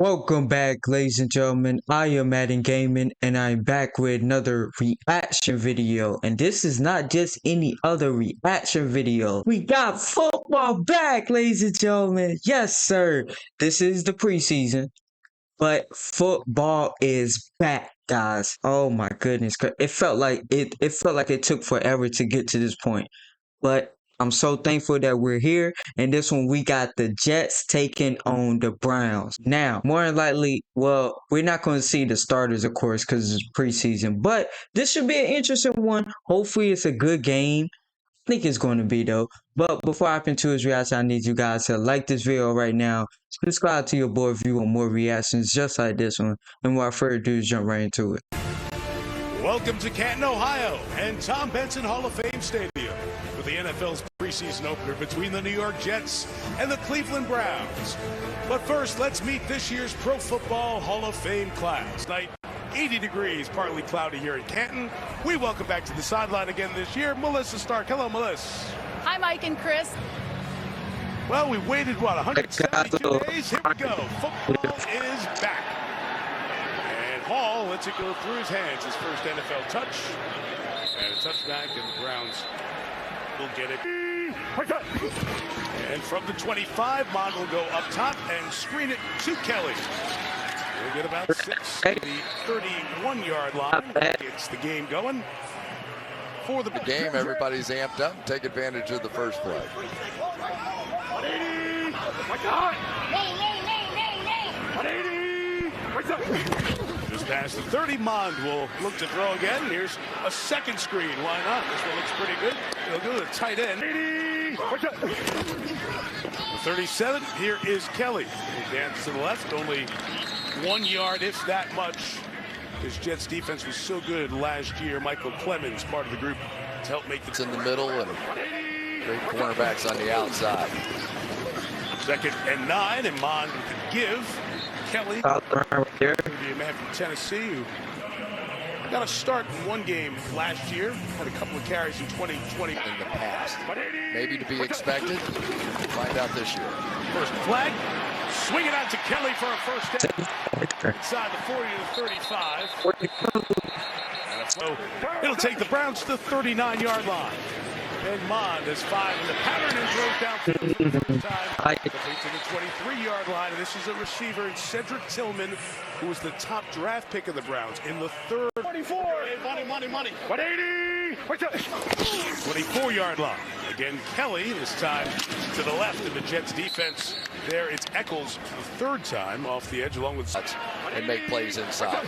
Welcome back, ladies and gentlemen. I am Madden Gaming, and I'm back with another reaction video. And this is not just any other reaction video. We got football back, ladies and gentlemen. Yes, sir. This is the preseason, but football is back, guys. Oh my goodness, it felt like it took forever to get to this point, but I'm so thankful that we're here. And this one, we got the Jets taking on the Browns. Now, more than likely, well, we're not going to see the starters, of course, because it's preseason. But this should be an interesting one. Hopefully, it's a good game. I think it's going to be, though. But before I hop into his reaction, I need you guys to like this video right now. Subscribe to your boy if you want more reactions just like this one. And without further ado, jump right into it. Welcome to Canton, Ohio, and Tom Benson Hall of Fame Stadium for the NFL's preseason opener between the New York Jets and the Cleveland Browns. But first, let's meet this year's Pro Football Hall of Fame class. Tonight, 80 degrees, partly cloudy here in Canton. We welcome back to the sideline again this year, Melissa Stark. Hello, Melissa. Hi, Mike and Chris. Well, we waited, 172 days? Here we go. Football is back. Hall lets it go through his hands. His first NFL touch. And a touchback, and the Browns will get it. And from the 25, Mond will go up top and screen it to Kelly. We'll get about 6 to the 31-yard line. Gets the game going. For the game, everybody's amped up. Take advantage of the first play. 180. My God. 180. What's up? Just past the 30, Mond will look to throw again. Here's a second screen. Why not? This one looks pretty good. He'll go to the tight end. 80. The 37, here is Kelly. He dances to the left, only 1 yard, if that much. His Jets defense was so good last year. Michael Clemens, part of the group, to help make it's in the middle and great cornerbacks on the outside. 2nd and 9, and Mond could give. Kelly, a man from Tennessee who got a start in one game last year, had a couple of carries in 2020 in the past. Maybe to be expected. Find out this year. First flag, swing it out to Kelly for a first down. Inside the 40 to the 35. So it'll take the Browns to the 39-yard line. And Mond has 5 in the pattern and throws down for the third time. Complete to the 23-yard line. And this is a receiver, Cedric Tillman, who was the top draft pick of the Browns in the third. 24. Money. 180. 24-yard line. Again, Kelly, this time to the left of the Jets defense. There it's Eccles for the third time off the edge along with and make plays inside.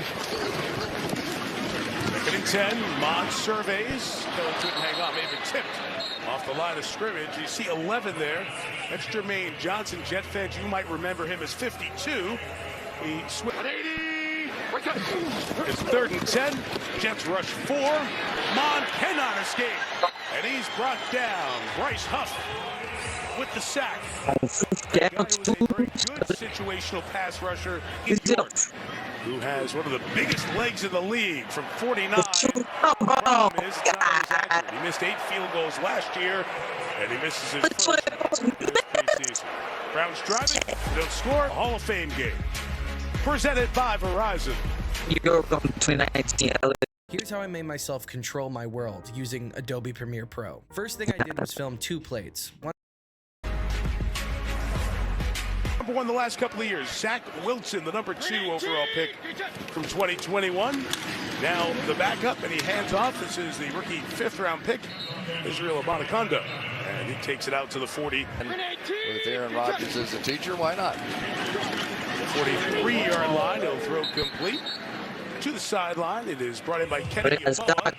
2nd and 10, Mond surveys. Kelly couldn't hang on, maybe tipped off the line of scrimmage. You see 11 there. That's Jermaine Johnson. Jet fans, you might remember him as 52. He switched. 180. It's 3rd and 10. Jets rush 4. Mond cannot escape. And he's brought down. Bryce Huff with the sack. Very good situational pass rusher in York, who has one of the biggest legs in the league from 49. He missed 8 field goals last year, and he misses his first preseason. Browns driving, they'll score. Hall of Fame game. Presented by Verizon. Here's how I made myself control my world using Adobe Premiere Pro. First thing I did was film 2 plates. Number 1 the last couple of years, Zach Wilson, the number 2 overall pick from 2021. Now the backup, and he hands off. This is the rookie 5th-round pick, Israel Abanikanda. And he takes it out to the 40. And with Aaron Rodgers as a teacher, why not? The 43-yard line, he'll throw complete. To the sideline, it is brought in by Kenny Yeboah,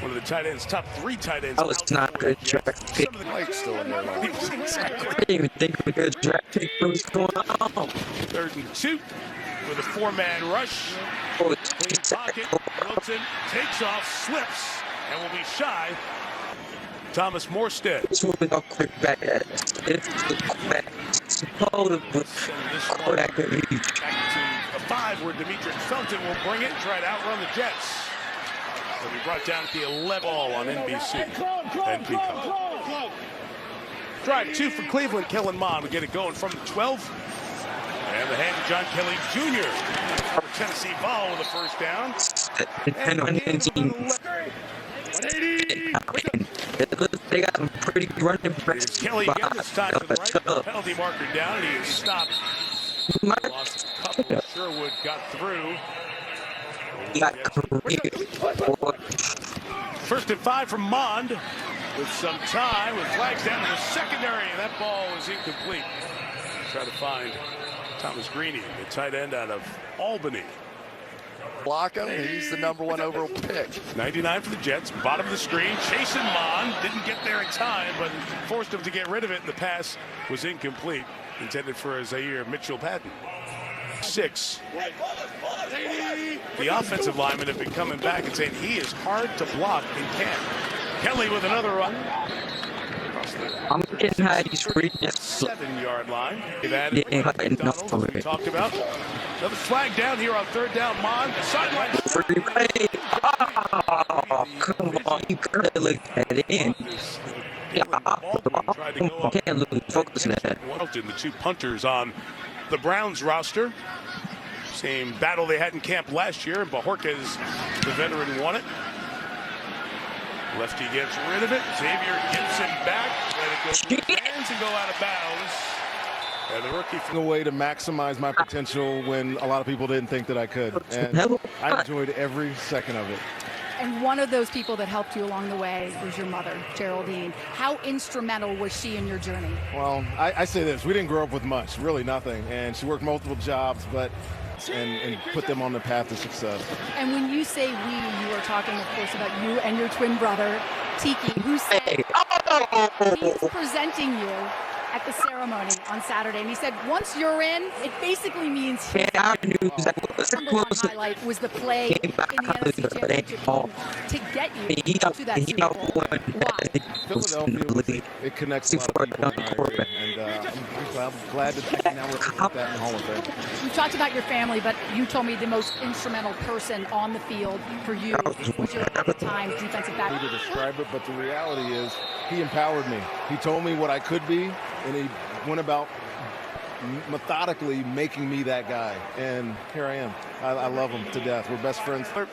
one of the tight ends, top 3 tight ends. Oh, it's not a good draft pick. Some of the Mike's still in there. I didn't even think of a good draft pick. What's going on? 3rd and 2 with a 4-man rush. Clean pocket. Wilson takes off, slips, and will be shy. Thomas Morstead. This will be a quick back. It's back. Supposedly, quarterback could be. Back to a 5 where Demetric Felton will bring it, try to outrun the Jets. Will be brought down at the 11 ball on NBC and Peacock. Drive 2 for Cleveland. Kellen Mond will get it going from the 12. And the hand to John Kelly Jr. for Tennessee Vol with the first down. And they got some pretty running backs. Kelly again this time to the right. The penalty marker down, and he is stopped. Lost a couple. Sherwood got through. First and 5 from Mond with some time, with flags down in the secondary, and that ball was incomplete. Try to find Thomas Greeny, the tight end out of Albany. Block him, he's the #1 overall pick. 99 for the Jets, bottom of the screen, chasing Mond, didn't get there in time, but forced him to get rid of it, and the pass was incomplete, intended for Zaire Mitchell-Patton. 6. The offensive linemen have been coming back and saying he is hard to block in camp. Kelly with another run. I'm getting how he's reading it. 7-yard line. They've added McDonald, as we talked about. Another flag down here on 3rd down. Mond, sideline. Oh, come on. You could have looked at it in. Can't lose focus on that. The 2 punters on the Browns roster. Same battle they had in camp last year, and Bajorquez, the veteran, won it. Lefty gets rid of it. Xavier Gibson back. Let it go through his hands and go out of bounds. And the rookie a way to maximize my potential when a lot of people didn't think that I could. And I enjoyed every second of it. And one of those people that helped you along the way was your mother, Geraldine. How instrumental was she in your journey? Well, I say this, we didn't grow up with much, really nothing. And she worked multiple jobs, but and put them on the path to success. And when you say we, you are talking, of course, about you and your twin brother, Tiki, who said he's presenting you at the ceremony on Saturday, and he said once you're in, it basically means his number one highlight was the play in the NFC Championship game to get you to that Super Bowl. Why? Philadelphia, it connects a lot of people in our area, and I'm glad that now we're that in the Hall of Fame. You talked about your family, but you told me the most instrumental person on the field for you was your, at the time, defensive back. To describe it, but the reality is he empowered me. He told me what I could be, and he went about methodically making me that guy. And here I am. I love him to death. We're best friends. The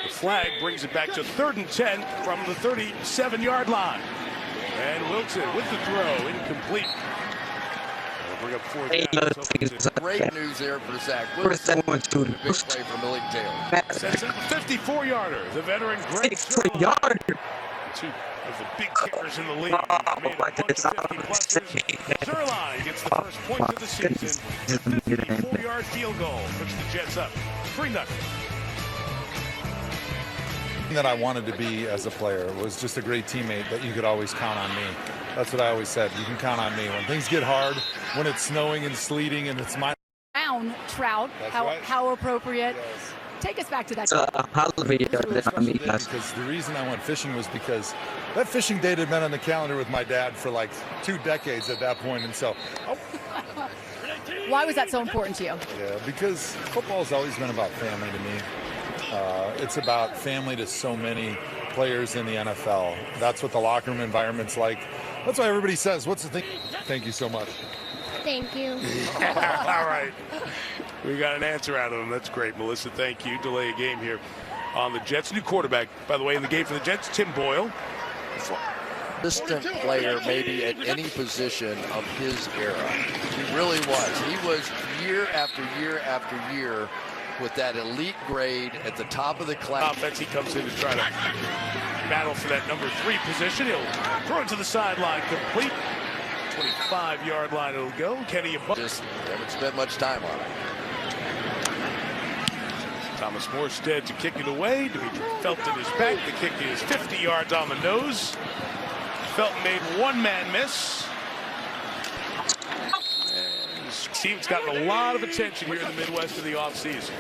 flag brings it back to 3rd and 10 from the 37-yard line. And Wilson with the throw, incomplete. They'll bring up 4th down. Great news there for Zach Wilson. Big play from Malik Taylor. Sets up a 54-yarder. The veteran Greg yarder. 2 of the big kickers in the league. Made a bunch of 50-pluses. Zerline gets the first point of the season. 54-yard field goal puts the Jets up 3-0. That I wanted to be as a player was just a great teammate that you could always count on me. That's what I always said. You can count on me. When things get hard, when it's snowing and sleeting and it's my Brown trout, how appropriate. Yes. Take us back to that. Because the reason I went fishing was because that fishing date had been on the calendar with my dad for like 2 decades at that point, and so. Why was that so important to you? Yeah, because football's always been about family to me. It's about family to so many players in the NFL. That's what the locker room environment's like. That's why everybody says, what's the thing? Thank you so much. Thank you. All right. We got an answer out of him. That's great, Melissa. Thank you. Delay a game here on the Jets. New quarterback, by the way, in the game for the Jets, Tim Boyle. Distant player maybe at any position of his era. He really was. He was year after year after year with that elite grade at the top of the class. Offense, he comes in to try to battle for that number 3 position. He'll throw it to the sideline, complete. 25-yard line it'll go. Kenny just haven't spent much time on it. Thomas Morstead to kick it away. Dimitri Felton is back. The kick is 50 yards on the nose. Felton made 1-man miss. And his team's gotten a lot of attention here in the Midwest of the offseason.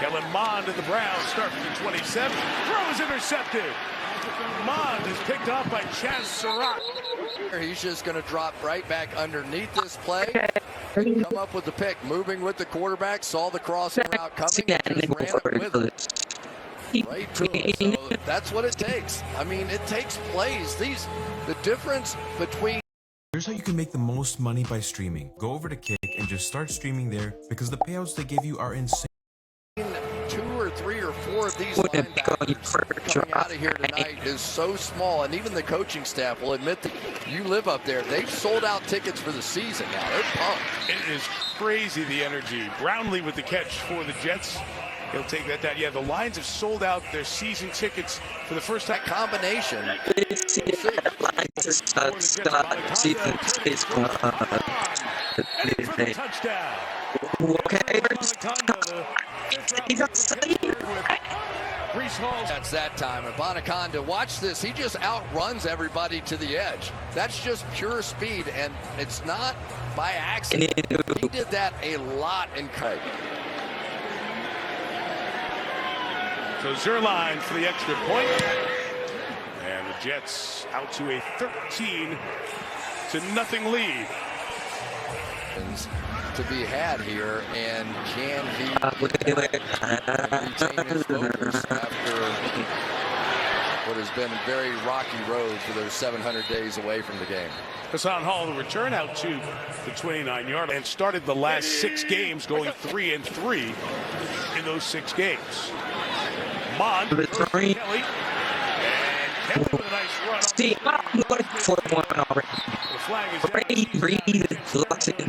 Kellen Mond at the Browns start from the 27. Throw is intercepted. Mond is picked off by Chaz Surratt. He's just going to drop right back underneath this play. Come up with the pick, moving with the quarterback, saw the crossing route coming, and just ran it with it. Right to him. So that's what it takes. I mean, it takes plays. The difference between Here's how you can make the most money by streaming. Go over to Kick and just start streaming there because the payouts they give you are insane. 2 or 3 or 4 of these linebackers coming out of here tonight is so small, and even the coaching staff will admit that you live up there. They've sold out tickets for the season now. They're pumped. It is crazy, the energy. Brownlee with the catch for the Jets. He'll take that down. Yeah, the Lions have sold out their season tickets for the first time. That combination. Touchdown. Okay. That's that time. And Bonaconda, watch this. He just outruns everybody to the edge. That's just pure speed, and it's not by accident. He did that a lot in college. So Zuerlein for the extra point. And the Jets out to a 13-0 lead. To be had here, and can he retain his focus after what has been a very rocky road for those 700 days away from the game? Hassan Hall, the return out to the 29-yard line, and started the last 6 games going 3-3 in those 6 games. Mond Kelly, and Kelly with a nice run. See, I'm going for one already. The flag is Brady breathed, locks it in,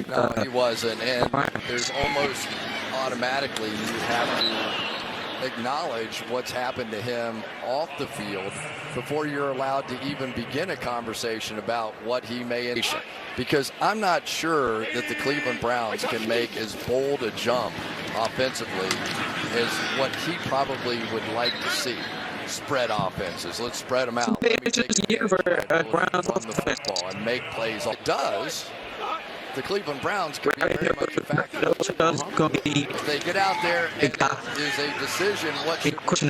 No, he wasn't, and there's almost automatically you have to acknowledge what's happened to him off the field before you're allowed to even begin a conversation about what he may do. Because I'm not sure that the Cleveland Browns can make as bold a jump offensively as what he probably would like to see. Spread offenses. Let's spread them out. Let me take advantage of that. Run the football and make plays. It does. The Cleveland Browns could be very much a factor. If they get out there and there's a decision, what should we do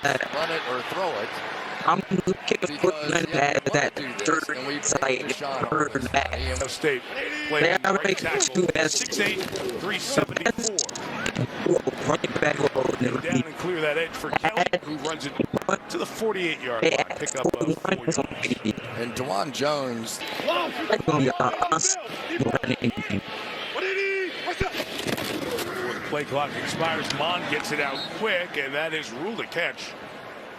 next? Run it or throw it? I'm looking for that third side. Ohio State playing right tackle, 6'8", 374. Running back Down and clear that edge for Kelly, who runs it to the 48-yard line. Pick up 4 yards. And Dwan Jones. Before the play clock expires, Mond gets it out quick, and that is ruled a catch.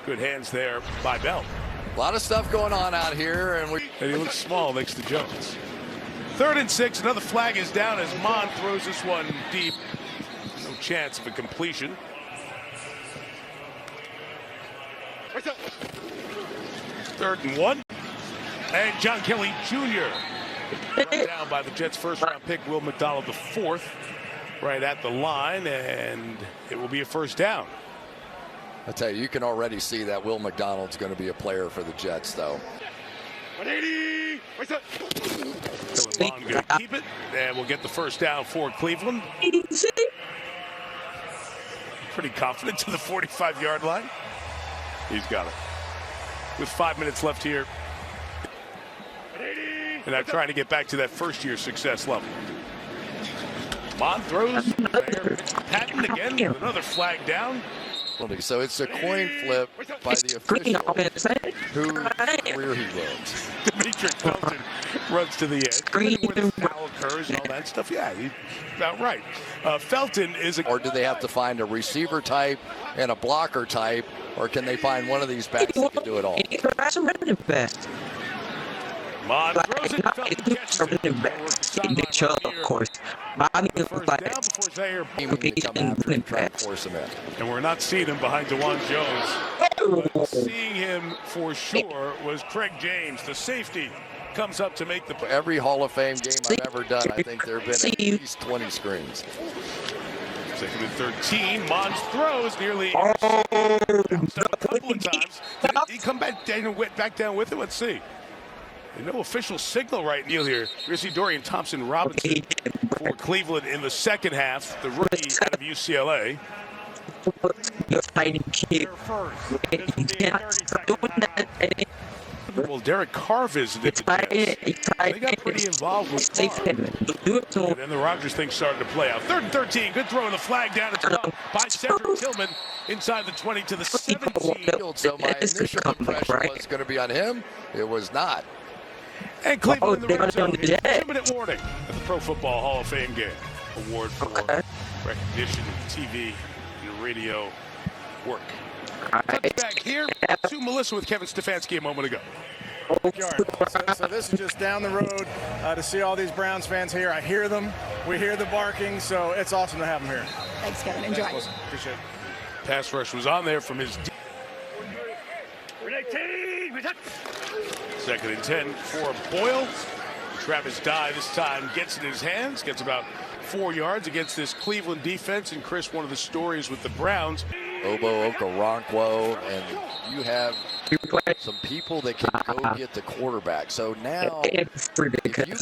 Good hands there by Bell. A lot of stuff going on out here, and he looks small next to Jones. 3rd and 6. Another flag is down as Mond throws this one deep. No chance of a completion. 3rd and 1. And John Kelly Jr. brought down by the Jets' first-round pick, Will McDonald IV, right at the line, and it will be a first down. I tell you, you can already see that Will McDonald's going to be a player for the Jets, though. 180. Long going to keep it, and we'll get the first down for Cleveland. Pretty confident to the 45-yard line. He's got it. With 5 minutes left here. And I'm trying to get back to that first-year success level. Mond throws there. Patton again with another flag down. So it's a coin flip by the official whose career he runs. Demetric Felton runs to the edge. When the foul occurs and all that stuff, yeah, he's about right. Felton is a... Or do they have to find a receiver type and a blocker type, or can they find one of these backs that can do it all? Mond throws it, Felton catches it. Of course. And we're not seeing him behind Dwan Jones. But seeing him for sure was Craig James, the safety, comes up to make the play. Every Hall of Fame game I've ever done, I think there have been at least 20 screens. 2nd and 13. Mons throws nearly a couple of times. Did he come back down with it? Let's see. No official signal right now here. We're going to see Dorian Thompson-Robinson for Cleveland in the second half, the rookie out of UCLA. Well, Derek Carr visited the Jets. They got pretty involved with Carr. And then the Rodgers thing started to play out. 3rd and 13. Good throw, and the flag down at the top by Cedric Tillman inside the 20 to the 17. So my initial impression was going to be on him. It was not. And Cleveland in the red zone. 2-minute warning at the Pro Football Hall of Fame game. Award for recognition of TV and radio work. Touchback here to Melissa with Kevin Stefanski a moment ago. So this is just down the road to see all these Browns fans here. I hear them. We hear the barking, so it's awesome to have them here. Thanks, Kevin. Enjoy. Appreciate it. Pass rush was on there from his 2nd and 10 for Boyle. Travis Dye this time gets it in his hands, gets about 4 yards against this Cleveland defense. And Chris, one of the stories with the Browns, Obo Okoronkwo, and you have some people that can go get the quarterback. So now, if you can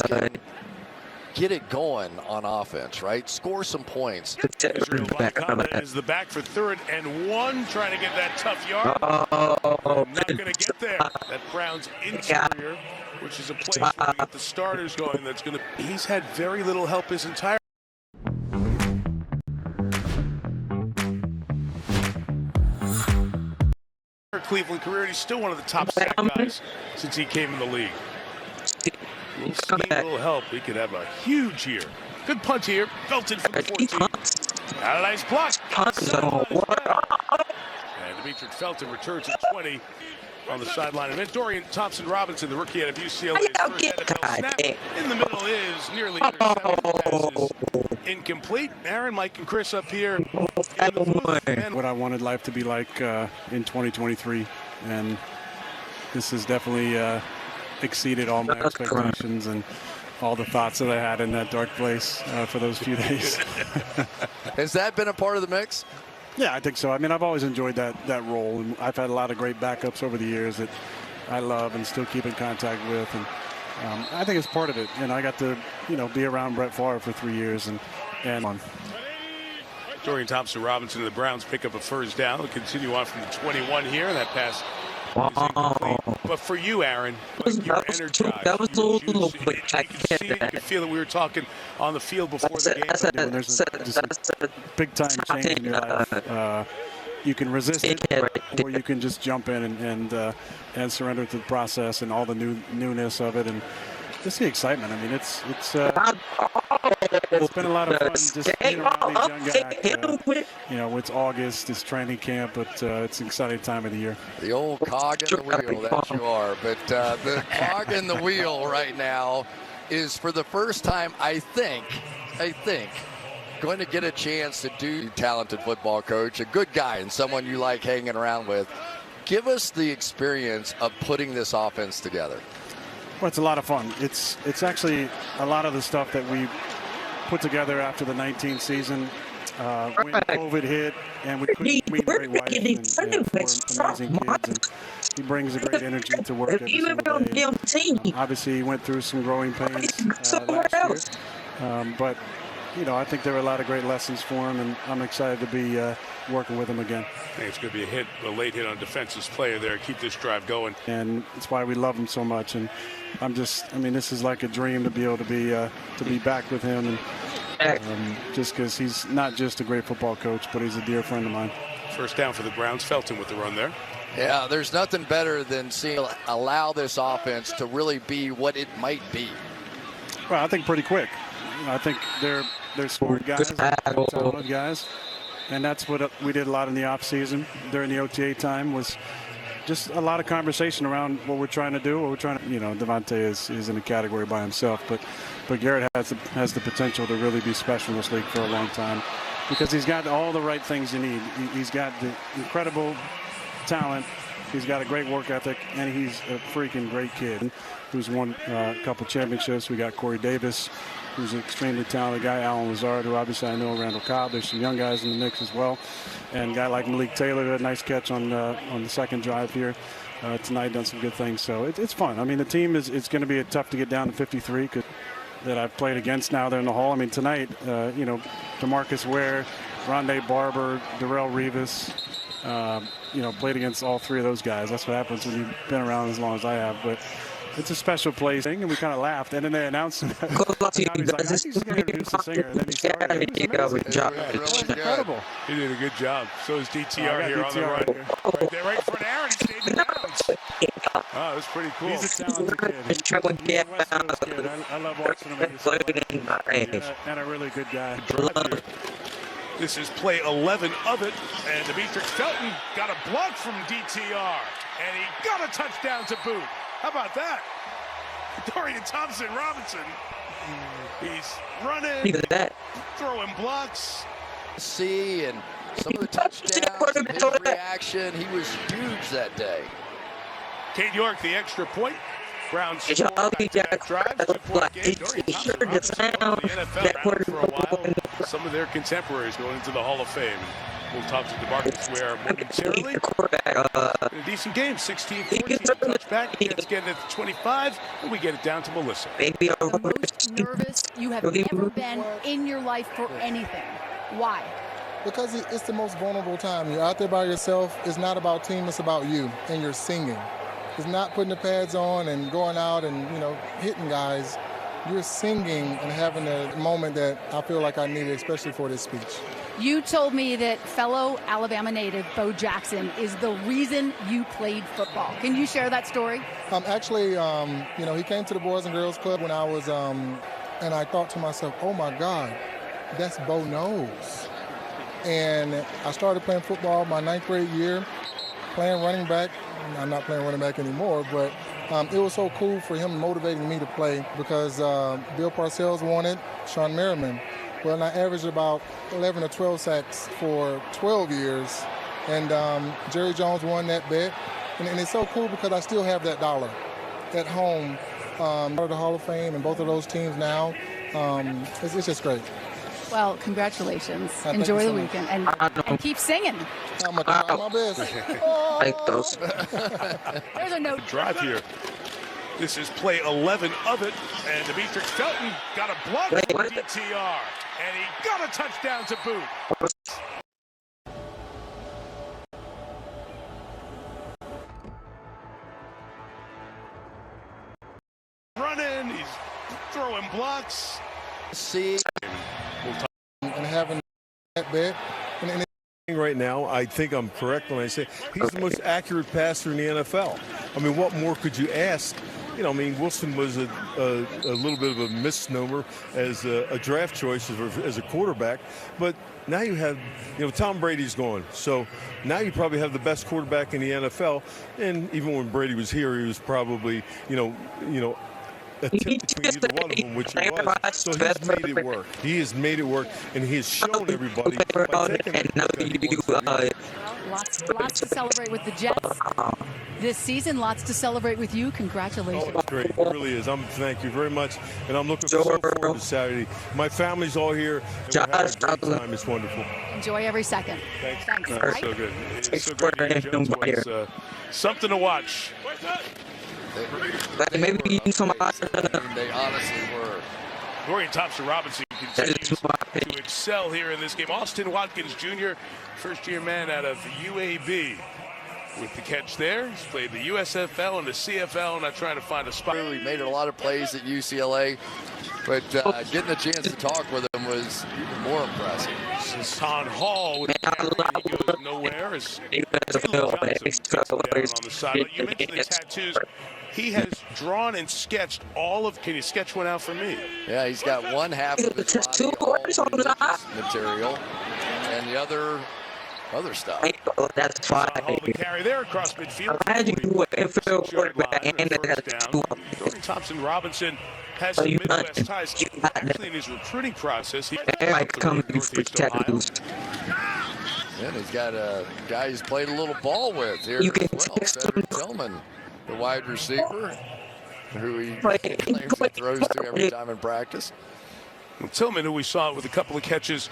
get it going on offense, right? Score some points. Israel Valcama is the back for 3rd and 1, trying to get that tough yard. Not going to get there. That Browns interior, which is a place where we get the starters going. That's going to. He's had very little help his entire. Cleveland career. He's still one of the top sack guys since he came in the league. We'll see a little help. He could have a huge year. Good punt here. Felton from the 14. A nice block. And Demetric Felton returns at 20 on the sideline. And Dorian Thompson-Robinson, the rookie out of UCLA, first NFL snap in the middle is nearly intercepted. Passes incomplete. Aaron, Mike, and Chris up here. What I wanted life to be like in 2023, and this has definitely exceeded all my expectations and all the thoughts that I had in that dark place for those few days. Has that been a part of the mix? Yeah, I think so. I mean, I've always enjoyed that role, and I've had a lot of great backups over the years that I love and still keep in contact with, and I think it's part of it. And I got to, be around Brett Favre for 3 years, and on. Dorian Thompson-Robinson and the Browns pick up a first down. They'll continue on from the 21 here, and that pass is incomplete. But for you, Aaron, like you're energized. That was a little quick. You could see it. You could feel that we were talking on the field before the game. There's a big-time change in your life. You can resist it, or you can just jump in and surrender to the process and all the newness of it, and just the excitement. I mean, it's been a lot of fun just being around these young guys. It's August, it's training camp, but it's an exciting time of the year. The old cog in the wheel, that you are. But the cog in the wheel right now is, for the first time, I think, going to get a chance to do talented football coach, a good guy and someone you like hanging around with. Give us the experience of putting this offense together. Well, it's a lot of fun. It's actually a lot of the stuff that we put together after the 19 season. When COVID hit and we couldn't meet a great wife and 4 amazing kids. And he brings a great energy to work every single day. Obviously, he went through some growing pains last year. But I think there were a lot of great lessons for him, and I'm excited to be working with him again. I think it's going to be a late hit on defense's player there. Keep this drive going. And it's why we love him so much. And this is like a dream to be able to be back with him, and just because he's not just a great football coach, but he's a dear friend of mine. First down for the Browns. Felton with the run there. Yeah, there's nothing better than allow this offense to really be what it might be. Well, I think pretty quick. I think they're smart guys, they're talented guys, and that's what we did a lot in the offseason during the OTA time, was just a lot of conversation around what we're trying to do, Devontae is in a category by himself, but Garrett has the potential to really be special in this league for a long time, because he's got all the right things you need. He's got the incredible talent, he's got a great work ethic, and he's a freaking great kid who's won a couple championships. We got Corey Davis, who's an extremely talented guy, Alan Lazard, who obviously I know, Randall Cobb. There's some young guys in the mix as well. And a guy like Malik Taylor had a nice catch on the second drive here tonight, done some good things. So it's fun. I mean, the team it's going to be tough to get down to 53 that I've played against now. They're in the hall. I mean, tonight, DeMarcus Ware, Rondé Barber, Darrelle Revis, Played against all three of those guys. That's what happens when you've been around as long as I have. But it's a special place thing, and we kind of laughed. And then they announced him. He's like, I think he's going to introduce the singer. And then he started. It was incredible. He did a good job. So is DTR here on the right. Right there, right in front of Aaron. He stayed in bounds. Oh, that's pretty cool. He's a talented kid. He's a West Coast kid. I love watching him. And a really good guy. This is play 11 of it, and Demetric Felton got a block from DTR, and he got a touchdown to boot. How about that? Dorian Thompson-Robinson. He's running, throwing blocks. See, and some of the touchdowns, and his reaction, he was huge that day. Cade York, the extra point. Browns scored back-to-back drives, 2-point game. Dorian Thompson-Robinson was in the NFL around for a while. Some of their contemporaries going into the Hall of Fame. We'll talk to DeMarcus Ware momentarily. A decent game, 16-14, touchback. It's getting at the 25, and we get it down to Melissa. The most nervous you have ever been in your life for anything. Why? Because it's the most vulnerable time. You're out there by yourself. It's not about team, it's about you, and you're singing. It's not putting the pads on and going out and, hitting guys. You're singing and having a moment that I feel like I needed, especially for this speech. You told me that fellow Alabama native Bo Jackson is the reason you played football. Can you share that story? Actually, he came to the Boys and Girls Club when I was, and I thought to myself, oh my God, that's Bo Knows. And I started playing football my 9th grade year, playing running back. I'm not playing running back anymore, but it was so cool for him motivating me to play because Bill Parcells won it, Sean Merriman. Well, and I averaged about 11 or 12 sacks for 12 years, and Jerry Jones won that bet. And it's so cool because I still have that dollar at home. Part of the Hall of Fame and both of those teams now. It's just great. Well, congratulations. Enjoy the weekend and keep singing. I'm going to try my best. There's a note. Drive here. This is play 11 of it, and Demetric Felton got a block from DTR, and he got a touchdown to boot. Running, he's throwing blocks. See, and having that bet. Right now, I think I'm correct when I say he's the most accurate passer in the NFL. I mean, what more could you ask? Wilson was a little bit of a misnomer as a draft choice as a quarterback, but now you have, Tom Brady's gone. So now you probably have the best quarterback in the NFL. And even when Brady was here, he was probably, a tip between either one of them, which he was. So he's made it work. He has made it work, and he has shown everybody by taking Lots to celebrate with the Jets this season. Lots to celebrate with you. Congratulations. Oh, great. It really is. Thank you very much. And I'm looking so forward to Saturday. My family's all here. And we're having a great time. It's wonderful. Enjoy every second. Thanks. So good. It's so good to hear Jones voice. Something to watch. Maybe they honestly were. Dorian Thompson-Robinson continues to excel here in this game. Austin Watkins Jr., first-year man out of UAB. With the catch there, he's played the USFL and the CFL, not trying to find a spot. He made a lot of plays at UCLA, but getting a chance to talk with him was even more impressive. Hassan Hall with the catch, he goes nowhere. As Caleb Johnson cuts him down on the sideline. You mentioned the tattoos. He has drawn and sketched all of. Can you sketch one out for me? Yeah, he's got one half of his body all religious material, and the other stuff. That's fine. The carry there across midfield. Dorian Thompson-Robinson has some Midwest ties. Actually, in his recruiting process, he Northeast Ohio. And he's got a guy he's played a little ball with here as well. Cedric Tillman, the wide receiver, who he claims he throws to every time in practice. Well, Tillman, who we saw with a couple of catches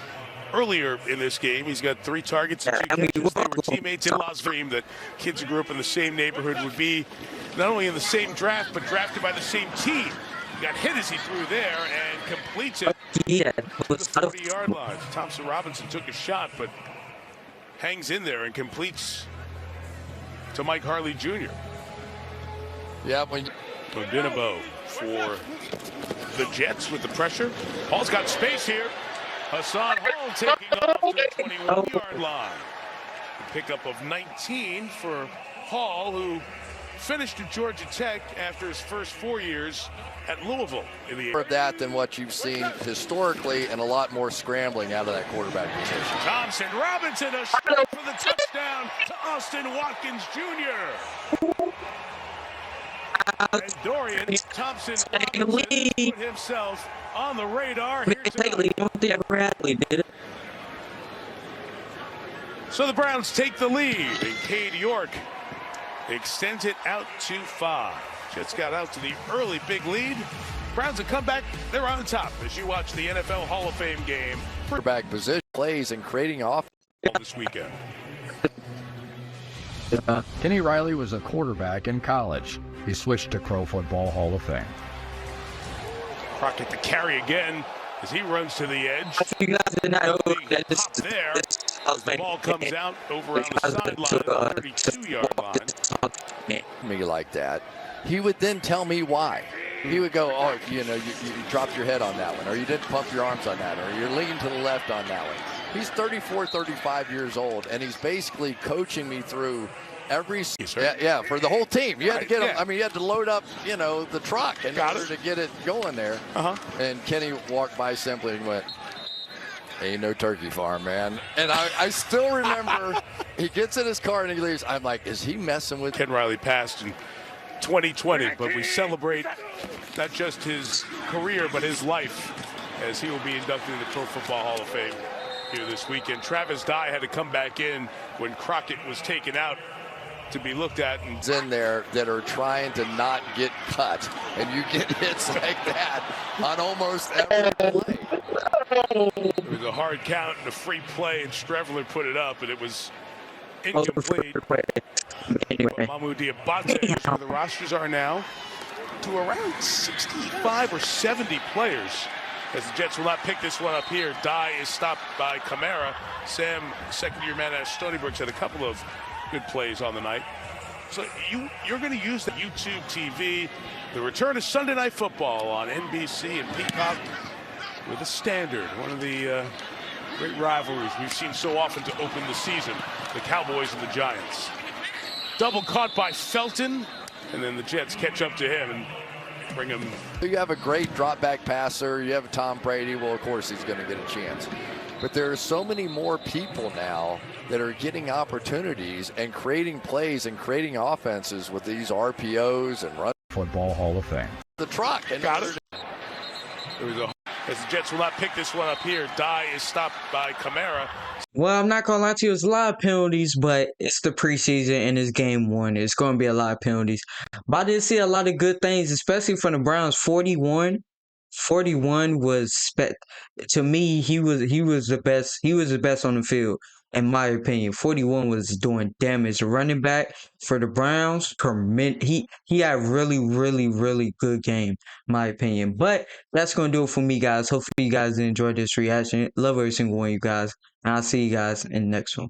earlier in this game, he's got 3 targets and 2 catches. They were teammates in Las Vegas. That kids who grew up in the same neighborhood would be not only in the same draft, but drafted by the same team. He got hit as he threw there and completes it to the 40-yard line. Thompson-Robinson took a shot, but hangs in there and completes to Mike Harley Jr. Yeah, Odinabo for the Jets with the pressure. Hall's got space here. Hassan Hall taking off to the 21-yard line. A pickup of 19 for Hall, who finished at Georgia Tech after his first 4 years at Louisville. More of that than what you've seen historically, and a lot more scrambling out of that quarterback position. Thompson Robinson, a strike for the touchdown to Austin Watkins Jr. And Dorian Thompson Robinson put himself on the radar. So the Browns take the lead, and Cade York extends it out to 5. Jets got out to the early big lead. Browns have come back. They're on top as you watch the NFL Hall of Fame game. Quarterback position plays and creating off this weekend. Kenny Riley was a quarterback in college. He switched to Pro Football Hall of Fame. Crockett to carry again as he runs to the edge. You guys did not know that this there. The ball comes out over on the sideline, 32-yard line. Me like that. He would then tell me why. He would go, oh, you dropped your head on that one, or you didn't pump your arms on that, or you're leaning to the left on that one. He's 34, 35 years old, and he's basically coaching me through every for the whole team. You had to get him. I mean, you had to load up, the truck in order to get it going there. And Kenny walked by simply and went, "Ain't no turkey farm, man." And I still remember he gets in his car and he leaves. I'm like, is he messing with Ken Riley passed in 2020, but we celebrate not just his career but his life as he will be inducted into the Pro Football Hall of Fame here this weekend. Travis Dye had to come back in when Crockett was taken out to be looked at. And in there that are trying to not get cut, and you get hits like that on almost every play. It was a hard count and a free play, and Streveler put it up, and it was incomplete. Mamu Diabate is where the rosters are now, to around 65 or 70 players, as the Jets will not pick this one up here. Dye is stopped by Kamara. Sam, second-year man at Stony Brook's had a couple of good plays on the night. So you're going to use the YouTube TV. The return of Sunday Night Football on NBC and Peacock with a standard, one of the great rivalries we've seen so often to open the season, the Cowboys and the Giants. Double caught by Felton, and then the Jets catch up to him and bring him. You have a great drop back passer. You have Tom Brady. Well, of course he's going to get a chance. But there are so many more people now that are getting opportunities and creating plays and creating offenses with these RPOs and run. Football Hall of Fame. The truck. And got it. As the Jets will not pick this one up here. Dye is stopped by Kamara. Well, I'm not gonna lie to you, it's a lot of penalties, but it's the preseason and it's game 1. It's gonna be a lot of penalties. But I did see a lot of good things, especially from the Browns. 41 was to me, he was the best. He was the best on the field, in my opinion. 41 was doing damage. The running back for the Browns, he had really good game, in my opinion. But that's gonna do it for me, guys. Hopefully you guys enjoyed this reaction. Love every single one of you guys. And I'll see you guys in the next one.